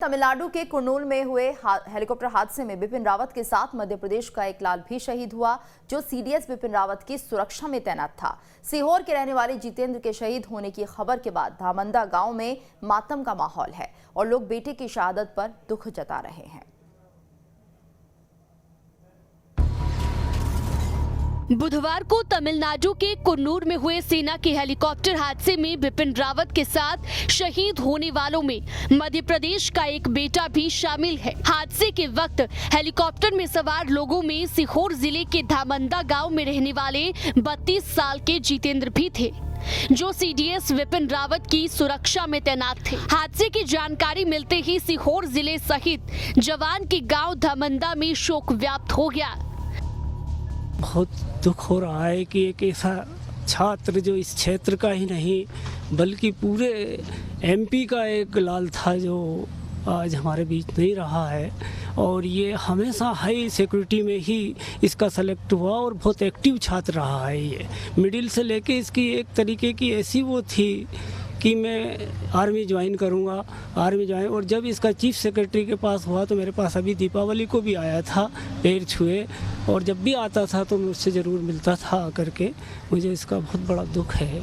तमिलनाडु के कुर्नूल में हुए हेलीकॉप्टर हादसे में बिपिन रावत के साथ मध्य प्रदेश का एक लाल भी शहीद हुआ, जो सीडीएस बिपिन रावत की सुरक्षा में तैनात था। सीहोर के रहने वाले जितेंद्र के शहीद होने की खबर के बाद धामंदा गांव में मातम का माहौल है और लोग बेटे की शहादत पर दुख जता रहे हैं। बुधवार को तमिलनाडु के कुन्नूर में हुए सेना के हेलीकॉप्टर हादसे में बिपिन रावत के साथ शहीद होने वालों में मध्य प्रदेश का एक बेटा भी शामिल है। हादसे के वक्त हेलीकॉप्टर में सवार लोगों में सीहोर जिले के धामंदा गांव में रहने वाले 32 साल के जितेंद्र भी थे, जो सीडीएस बिपिन रावत की सुरक्षा में तैनात थे। हादसे की जानकारी मिलते ही सीहोर जिले सहित जवान के गांव धामंदा में शोक व्याप्त हो गया। बहुत दुख हो रहा है कि एक ऐसा छात्र जो इस क्षेत्र का ही नहीं बल्कि पूरे एमपी का एक लाल था, जो आज हमारे बीच नहीं रहा है। और ये हमेशा हाई सिक्योरिटी में ही इसका सेलेक्ट हुआ और बहुत एक्टिव छात्र रहा है। ये मिडिल से लेके इसकी एक तरीके की ऐसी वो थी कि मैं आर्मी ज्वाइन करूंगा, आर्मी ज्वाइन। और जब इसका चीफ सेक्रेटरी के पास हुआ तो मेरे पास अभी दीपावली को भी आया था, पैर छुए, और जब भी आता था तो मैं उससे ज़रूर मिलता था आकर के। मुझे इसका बहुत बड़ा दुख है।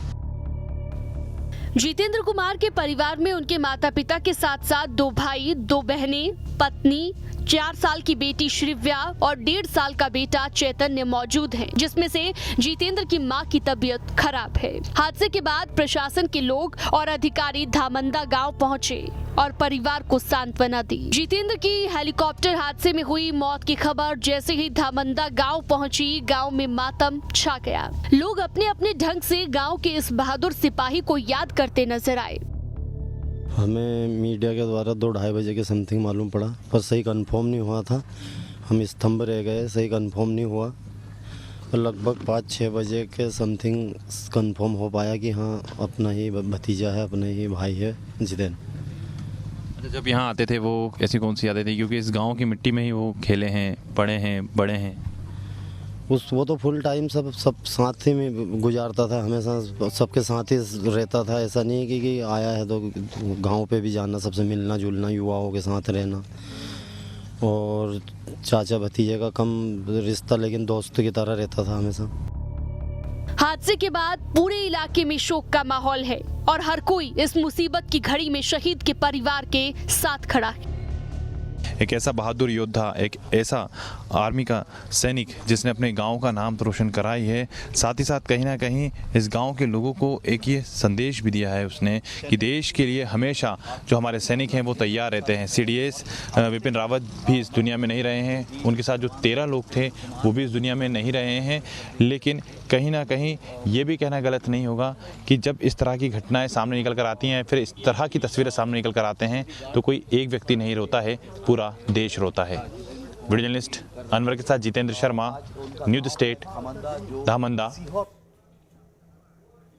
जितेंद्र कुमार के परिवार में उनके माता पिता के साथ साथ 2 भाई, 2 बहनें, पत्नी, 4 साल की बेटी श्रिव्या और 1.5 साल का बेटा चैतन्य मौजूद हैं, जिसमें से जितेंद्र की मां की तबीयत खराब है। हादसे के बाद प्रशासन के लोग और अधिकारी धामंदा गांव पहुंचे और परिवार को सांत्वना दी। जितेंद्र की हेलीकॉप्टर हादसे में हुई मौत की खबर जैसे ही धामंदा गांव पहुंची, गांव में मातम छा गया। लोग अपने अपने ढंग से गांव के इस बहादुर सिपाही को याद करते नजर आए। हमें मीडिया के द्वारा 2-2:30 बजे के समथिंग मालूम पड़ा, पर सही कंफर्म नहीं हुआ था। हम स्तंभ रह गए, सही कंफर्म नहीं हुआ। और लगभग 5-6 बजे के समथिंग कंफर्म हो पाया कि हाँ अपना ही भतीजा है, अपना ही भाई है जितेंद्र। जब यहाँ आते थे वो ऐसी कौन सी यादें थी, क्योंकि इस गांव की मिट्टी में ही वो खेले हैं, पढ़े हैं, बड़े हैं? वो तो फुल टाइम सब साथ ही में गुजारता था, हमेशा सबके साथ ही रहता था। ऐसा नहीं है कि आया है तो गांव पे भी जाना, सबसे मिलना जुलना, युवाओं के साथ रहना। और चाचा भतीजे का कम रिश्ता, लेकिन दोस्त की तरह रहता था हमेशा। हादसे के बाद पूरे इलाके में शोक का माहौल है और हर कोई इस मुसीबत की घड़ी में शहीद के परिवार के साथ खड़ा है। एक ऐसा बहादुर योद्धा, एक ऐसा आर्मी का सैनिक जिसने अपने गांव का नाम रोशन कराई है, साथ ही साथ कहीं ना कहीं इस गांव के लोगों को एक ये संदेश भी दिया है उसने कि देश के लिए हमेशा जो हमारे सैनिक हैं वो तैयार रहते हैं। सीडीएस बिपिन रावत भी इस दुनिया में नहीं रहे हैं, उनके साथ जो 13 लोग थे वो भी इस दुनिया में नहीं रहे हैं। लेकिन कहीं ना कहीं ये भी कहना गलत नहीं होगा कि जब इस तरह की घटनाएं सामने निकल कर आती हैं, फिर इस तरह की तस्वीरें सामने निकल कर आते हैं, तो कोई एक व्यक्ति नहीं रोता है, पूरा देश रोता है। वीडियो जर्नलिस्ट अनवर के साथ जितेंद्र शर्मा, न्यूज़ स्टेट, धामंदा।